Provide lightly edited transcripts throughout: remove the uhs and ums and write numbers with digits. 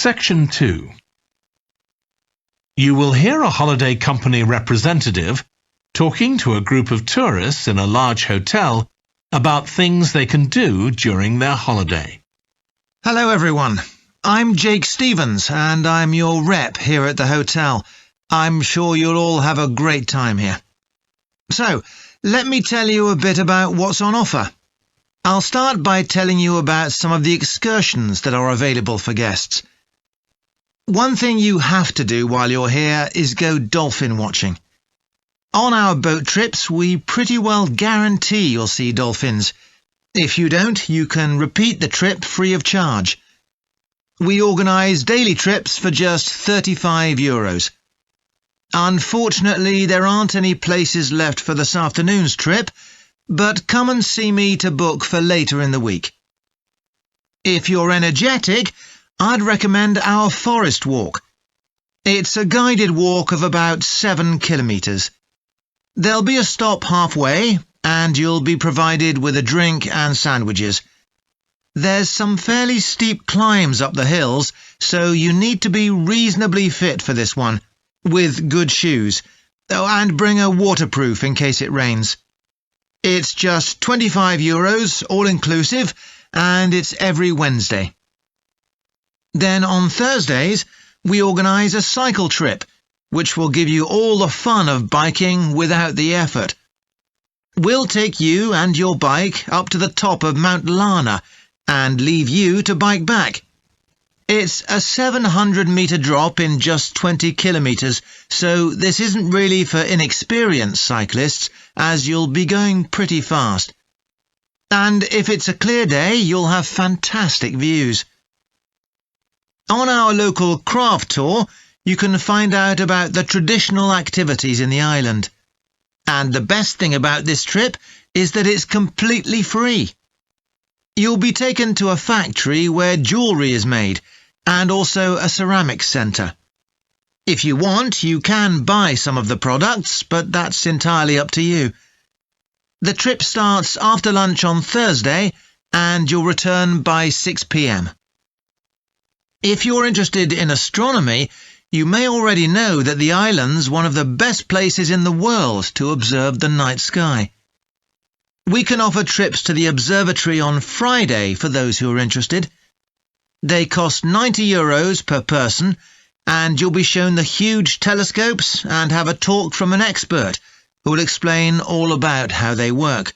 Section 2. You will hear a holiday company representative talking to a group of tourists in a large hotel about things they can do during their holiday. Hello everyone, I'm Jake Stevens and I'm your rep here at the hotel. I'm sure you'll all have a great time here. So, let me tell you a bit about what's on offer. I'll start by telling you about some of the excursions that are available for guests. One thing you have to do while you're here is go dolphin watching. On our boat trips, we pretty well guarantee you'll see dolphins. If you don't, you can repeat the trip free of charge. We organise daily trips for just €35. Unfortunately, there aren't any places left for this afternoon's trip, but come and see me to book for later in the week. If you're energetic, I'd recommend our forest walk. It's a guided walk of about 7 kilometres. There'll be a stop halfway, and you'll be provided with a drink and sandwiches. There's some fairly steep climbs up the hills, so you need to be reasonably fit for this one, with good shoes. Oh, and bring a waterproof in case it rains. It's just €25, all-inclusive, and it's every Wednesday. Then on Thursdays, we organise a cycle trip, which will give you all the fun of biking without the effort. We'll take you and your bike up to the top of Mount Lana and leave you to bike back. It's a 700-metre drop in just 20 kilometres, so this isn't really for inexperienced cyclists, as you'll be going pretty fast. And if it's a clear day, you'll have fantastic views. On our local craft tour, you can find out about the traditional activities in the island. And the best thing about this trip is that it's completely free. You'll be taken to a factory where jewellery is made, and also a ceramics centre. If you want, you can buy some of the products, but that's entirely up to you. The trip starts after lunch on Thursday, and you'll return by 6 p.m. If you're interested in astronomy, you may already know that the island's one of the best places in the world to observe the night sky. We can offer trips to the observatory on Friday for those who are interested. They cost €90 per person, and you'll be shown the huge telescopes and have a talk from an expert who will explain all about how they work.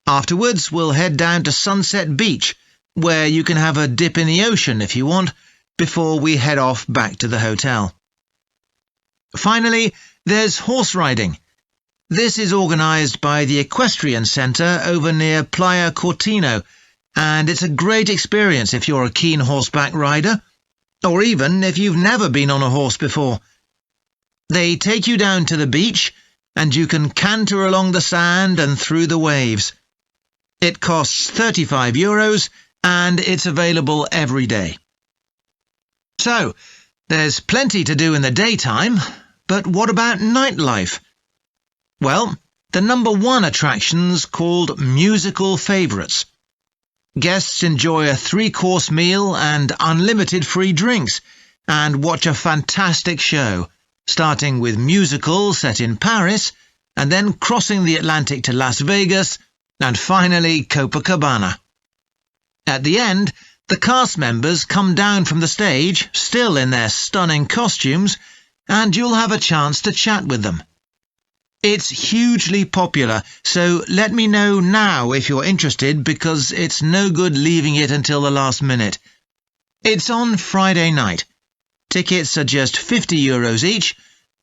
Afterwards, we'll head down to Sunset Beach, where you can have a dip in the ocean if you want, before we head off back to the hotel. Finally, there's horse riding. This is organised by the Equestrian Centre over near Playa Cortino, and it's a great experience if you're a keen horseback rider, or even if you've never been on a horse before. They take you down to the beach, and you can canter along the sand and through the waves. It costs €35, and it's available every day. So, there's plenty to do in the daytime, but what about nightlife? Well, the number one attraction's called Musical Favourites. Guests enjoy a 3-course meal and unlimited free drinks, and watch a fantastic show, starting with musicals set in Paris, and then crossing the Atlantic to Las Vegas, and finally Copacabana. At the end, the cast members come down from the stage, still in their stunning costumes, and you'll have a chance to chat with them. It's hugely popular, so let me know now if you're interested, because it's no good leaving it until the last minute. It's on Friday night. Tickets are just €50 each,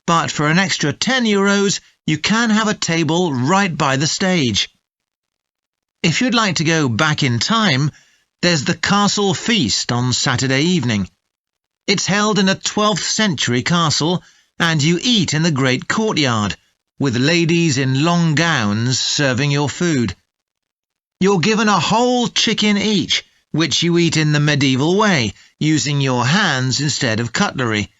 but for an extra €10 you can have a table right by the stage. If you'd like to go back in time, there's the Castle Feast on Saturday evening. It's held in a 12th century castle, and you eat in the great courtyard, with ladies in long gowns serving your food. You're given a whole chicken each, which you eat in the medieval way, using your hands instead of cutlery.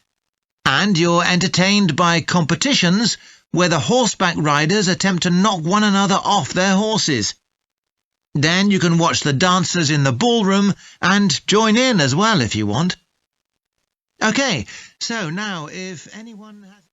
And you're entertained by competitions where the horseback riders attempt to knock one another off their horses. Then you can watch the dancers in the ballroom and join in as well if you want. OK, so now if anyone has...